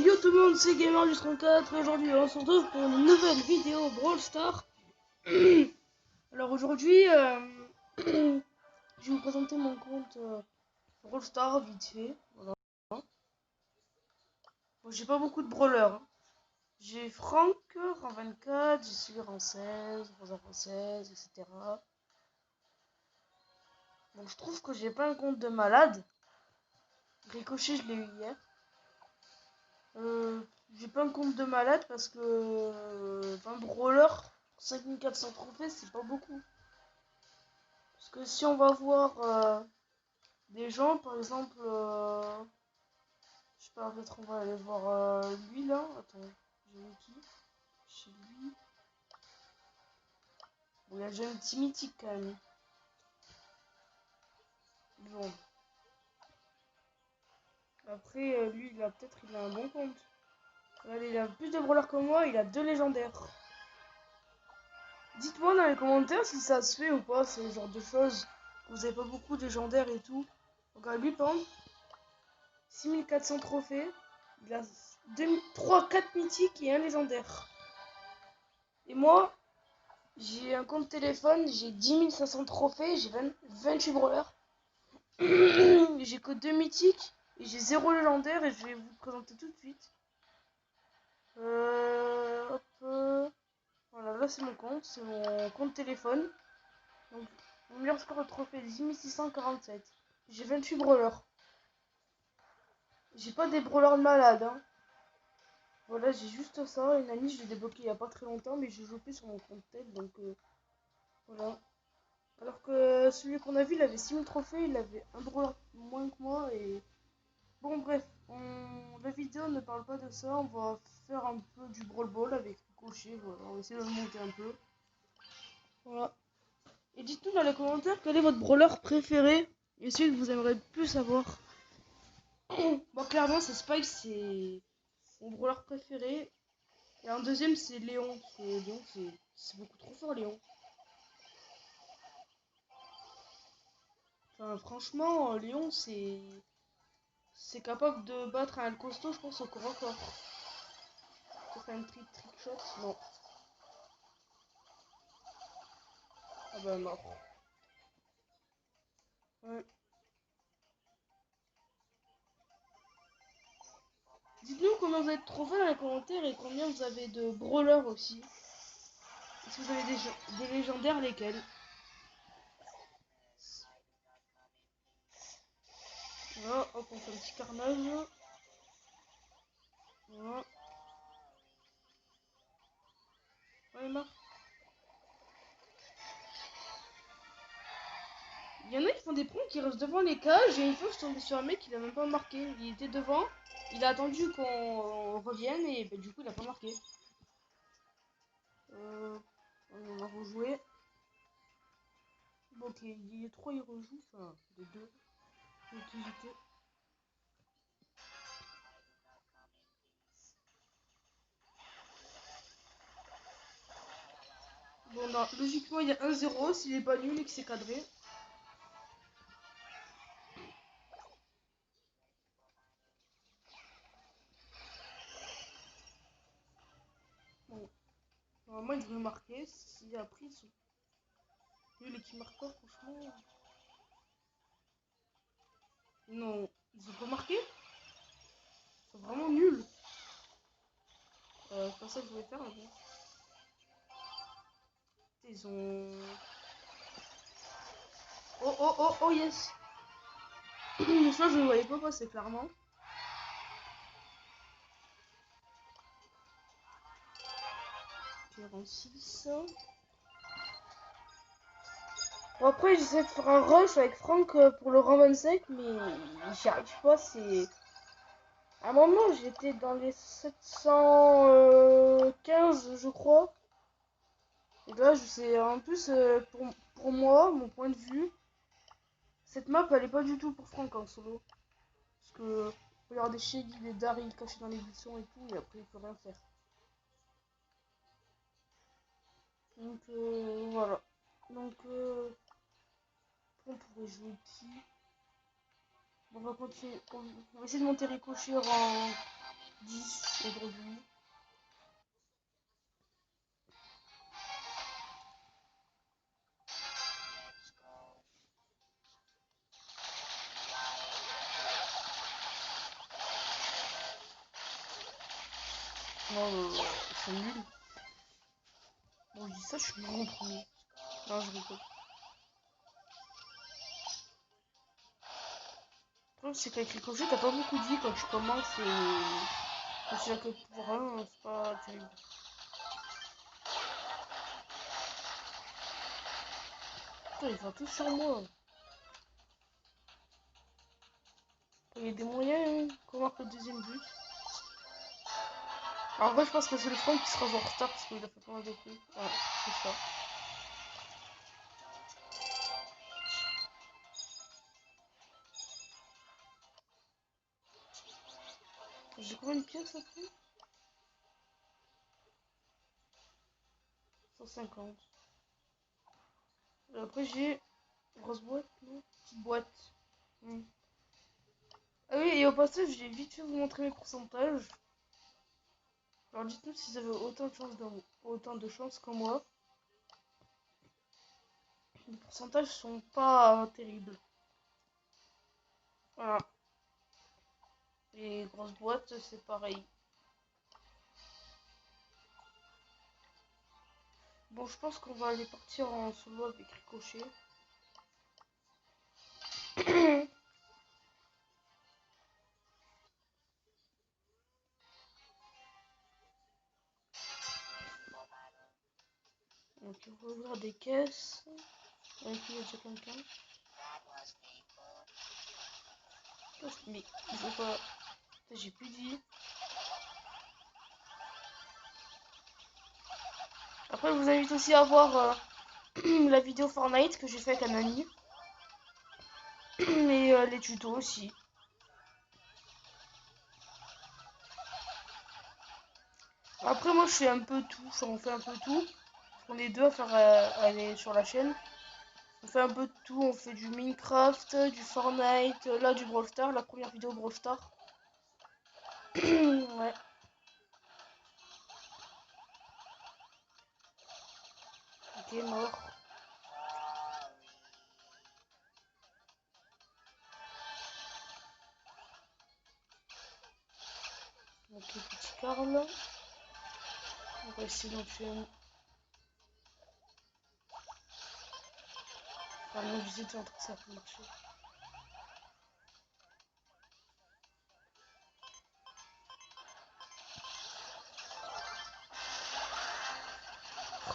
Yo tout le monde, c'est Gamer34 et aujourd'hui on se retrouve pour une nouvelle vidéo Brawl Stars. Alors aujourd'hui, je vais vous présenter mon compte Brawl Stars vite fait. Voilà. Bon, j'ai pas beaucoup de brawlers. Hein. J'ai Franck, rang 24, j'ai celui rang 16, Rosa rang 16, etc. Bon, je trouve que j'ai pas un compte de malade. Ricochet, je l'ai eu hier. J'ai pas un compte de malade parce que 20 brawlers, 5400 trophées, c'est pas beaucoup. Parce que si on va voir des gens, par exemple, je sais pas, peut-être on va aller voir lui là. Attends, j'ai mis qui chez lui. Bon, il a déjà un petit mythique quand même. Bon. Après, lui, il a un bon compte. Regardez, il a plus de brawlers que moi, il a 2 légendaires. Dites-moi dans les commentaires si ça se fait ou pas, ce genre de choses. Vous avez pas beaucoup de légendaires et tout. Regarde lui, par exemple, 6400 trophées. Il a 3-4 mythiques et un légendaire. Et moi, j'ai un compte téléphone, j'ai 10 500 trophées, j'ai 28 brawlers. J'ai que 2 mythiques et j'ai 0 légendaire et je vais vous présenter tout de suite. Voilà, là c'est mon compte téléphone. Donc, mon meilleur score de trophée, 10 647. J'ai 28 brawlers. J'ai pas des brawlers de malade, hein. Voilà, j'ai juste ça. Une amie, je l'ai débloqué il y a pas très longtemps, mais j'ai joué sur mon compte tête, donc voilà. Alors que celui qu'on a vu, il avait 6000 trophées, il avait un brawler moins que moi, et... Bon, bref, la vidéo ne parle pas de ça, on va faire un peu du Brawl Ball avec Ricochet, voilà, on va essayer de le monter un peu. Voilà. Et dites-nous dans les commentaires quel est votre brawler préféré, et celui que vous aimeriez plus savoir. Bon, clairement, c'est Spike, c'est mon brawler préféré. Et un deuxième, c'est Léon. Léon, c'est beaucoup trop fort, Léon. Enfin, franchement, Léon, c'est capable de battre un costaud, je pense, au corps à corps. Peut-être un trick shot? Non. Ah bah, mort. Ouais. Dites-nous combien vous avez de trophées dans les commentaires et combien vous avez de brawlers aussi. Est-ce que vous avez des légendaires, lesquels? Voilà, hop, on fait un petit carnage. Voilà. Ouais, marre. Il y en a qui font des pranks qui restent devant les cages et une fois je suis tombée sur un mec qui a même pas marqué. Il était devant, il a attendu qu'on revienne et bah, du coup il a pas marqué. On va rejouer. Bon, ok, il y a 3 il rejoue, enfin les 2. Utilité. Bon, non, logiquement il y a 1-0 s'il est pas nul et que c'est cadré. Bon, normalement il devrait marquer. Si après ils sont nuls et qu'ils marquent pas, franchement. Non, ils ont pas marqué. Ils sont vraiment nuls. C'est pas ça que je voulais faire, mais bon. Ils ont. Oh oh oh oh yes. Ça je ne voyais pas passer clairement. 46. Bon après j'essaie de faire un rush avec Franck pour le rang 25 mais j'y arrive pas, c'est... À un moment j'étais dans les 715 je crois. Et là je sais en plus pour moi, mon point de vue, cette map elle est pas du tout pour Franck en solo. Parce que regardez Shelly, les Daryl cachés dans les buissons et tout et après il peut rien faire. Donc voilà. Donc on pourrait jouer qui? On va continuer. On va essayer de monter Ricochet 10 aujourd'hui. Non, c'est nul. Bon, je dis ça, je suis vraiment premier. Non, je rigole. Le problème, c'est qu'avec les cochons, t'as pas beaucoup de vie quand tu commences et quand tu l'as que pour un, c'est pas terrible. Putain, ils sont tous sur moi. Il y a des moyens qu'on marque le deuxième but. Alors, en vrai, je pense que c'est le Franck qui sera en retard parce qu'il a fait pas mal de coups. Ouais, c'est ça. J'ai combien de pièces après? 150. Après, j'ai grosse boîte, non? Petite boîte. Hmm. Ah oui, et au passage, j'ai vite fait vous montrer mes pourcentages. Alors, dites-nous si vous avez autant de chance que moi. Les pourcentages sont pas terribles. Voilà. Les grosses boîtes, c'est pareil. Bon, je pense qu'on va aller partir en solo avec Ricochet. Donc, on va ouvrir des caisses. Avec qui il y a déjà quelqu'un. Mais il faut pas. J'ai plus de vie. Après, je vous invite aussi à voir la vidéo Fortnite que j'ai fait avec un ami. Et les tutos aussi. Après, moi, je fais un peu tout. On fait un peu tout. On est deux à faire aller sur la chaîne. On fait un peu de tout. On fait du Minecraft, du Fortnite, là du Brawl Stars, la première vidéo Brawl Stars. Ouais. Ok, mort. Ok, petit Carl. On va essayer d'en tuer un. Enfin, non, j'hésite entre que ça peut marcher.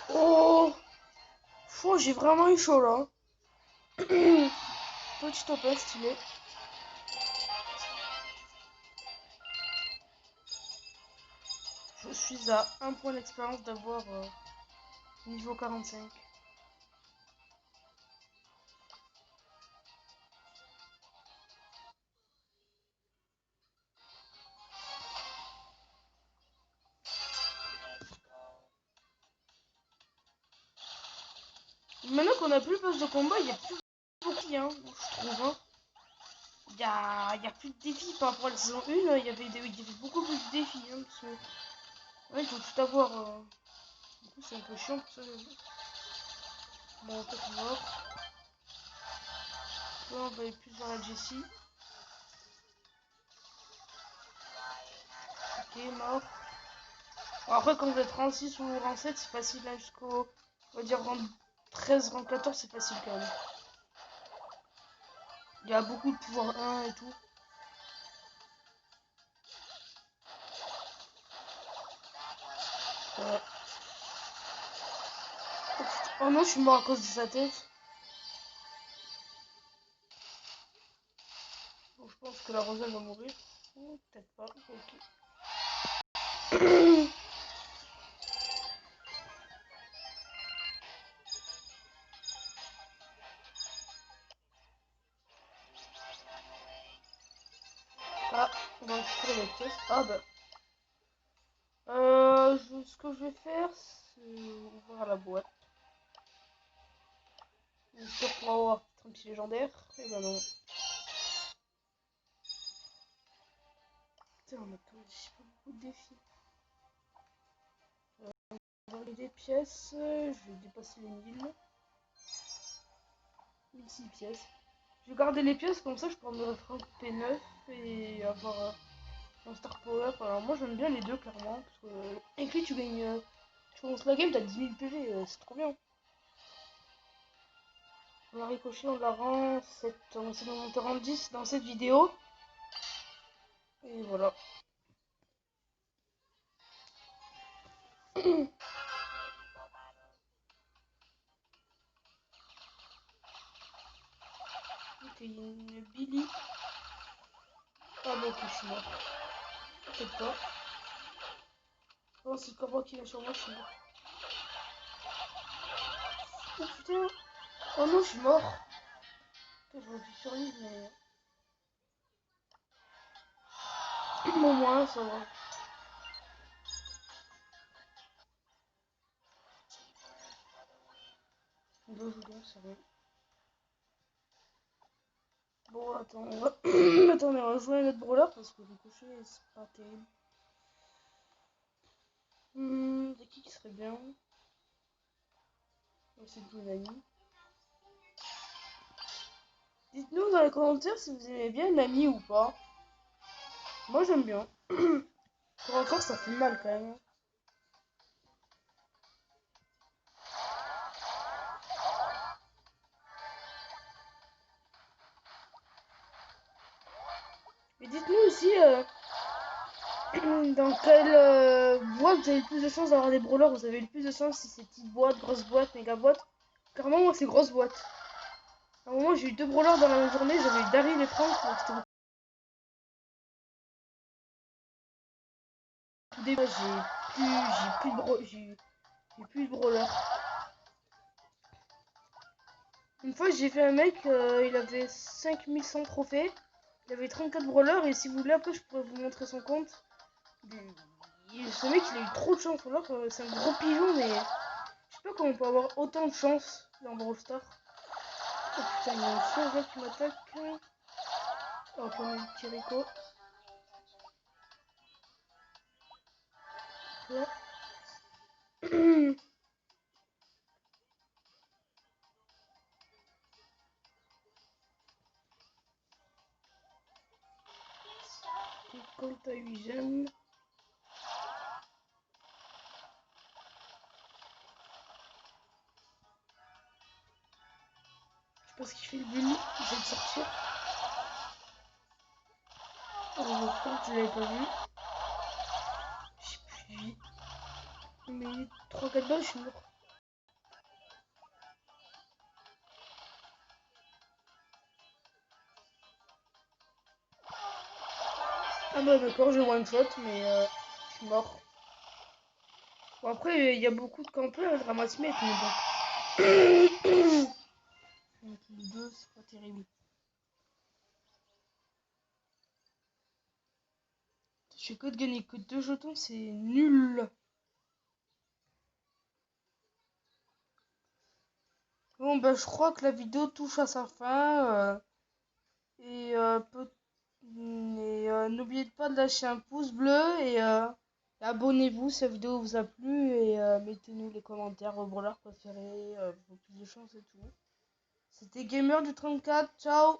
Oh! Oh, j'ai vraiment eu chaud là. Petit open stylé. Je suis à un point d'expérience d'avoir niveau 45. Maintenant qu'on a plus le poste de combat, il y a plus beaucoup de hein, je trouve. Hein. Y a plus de défis par rapport à la saison 1. Il y avait beaucoup plus de défis. Hein, parce que, ouais, il faut tout avoir. Du coup, c'est un peu chiant pour ça. Bon, peut-être mort. Là, on va aller plus vers la Jessie. Ok, mort. Bon, après, quand vous êtes rang 6 ou rang 7, c'est facile. Là, jusqu'au. On va dire rang 13, rang 14, c'est facile quand même. Il y a beaucoup de pouvoir 1 et tout. Ouais. Oh non, je suis mort à cause de sa tête. Donc je pense que la Rosa va mourir. Oh, peut-être pas. Ok. Ah, on va récupérer les pièces. Ah bah. Ce que je vais faire, c'est ouvrir la boîte. J'espère qu'on va avoir peut-être un petit légendaire. Et bah non. putain, mais j'ai pas beaucoup de défis. J'ai regardé des pièces, je vais dépasser les 1006 pièces. Je vais garder les pièces, comme ça je pourrais me refaire un P9 et avoir un Star Power. Alors moi j'aime bien les deux clairement, parce que avec lui tu gagnes, tu commences la game, t'as 10 000 PV, c'est trop bien. On l'a ricochet, on la rend 7, on essaie de monter en 10 dans cette vidéo. Et voilà. Ok, il y a une Billy. Ah bon, ok, je suis mort. Peut-être pas. Oh, c'est le combat qui vient sur moi, je suis mort. Oh putain. Oh non, je suis mort. Putain, j'aurais pu survivre, mais... Au moins, ça va. Deux secondes, c'est vrai. Bon, attends, on va... Attends, on va jouer à notre brawler parce que le cocher, c'est pas terrible. C'est qui serait bien? C'est Nani. Dites-nous dans les commentaires si vous aimez bien Nani ou pas. Moi, j'aime bien. Pour encore, ça fait mal quand même. Et dites-nous aussi dans quelle boîte vous avez le plus de chance d'avoir des brawlers. Vous avez le plus de chance si c'est petite boîte, grosse boîte, méga boîte. Clairement, moi, c'est grosse boîte. À un moment, j'ai eu 2 brawlers dans la même journée. J'avais eu Daryl et Frank. Donc c'était beaucoup des... J'ai plus de brawlers. Une fois, j'ai fait un mec, il avait 5100 trophées. Il avait 34 brawlers. Et si vous voulez, après, je pourrais vous montrer son compte. Ce mec, il a eu trop de chance. Alors, c'est un gros pigeon, mais... Je sais pas comment on peut avoir autant de chance dans Brawl Stars. Oh putain, il y a un faux gars qui m'attaque. Oh, on a le petit Rico. Là. Quand t'as 8 gemmes. Je sais pas ce qu'il fait le bully. Il vient de sortir. Oh, je crois que je l'avais pas vu. J'ai plus de vie. Mais 3-4 balles, je suis mort. Ah bah d'accord, j'ai one shot, mais je suis mort. Bon après, il y a beaucoup de campeurs, de ramasse-mètres, mais bon. Donc les deux, c'est pas terrible. Je fais que de gagner que 2 jetons, c'est nul. Bon bah je crois que la vidéo touche à sa fin. Et n'oubliez pas de lâcher un pouce bleu et abonnez-vous si la vidéo vous a plu et mettez-nous les commentaires vos brawlers préférés, vos plus de chance et tout. C'était Gamer du 34, ciao.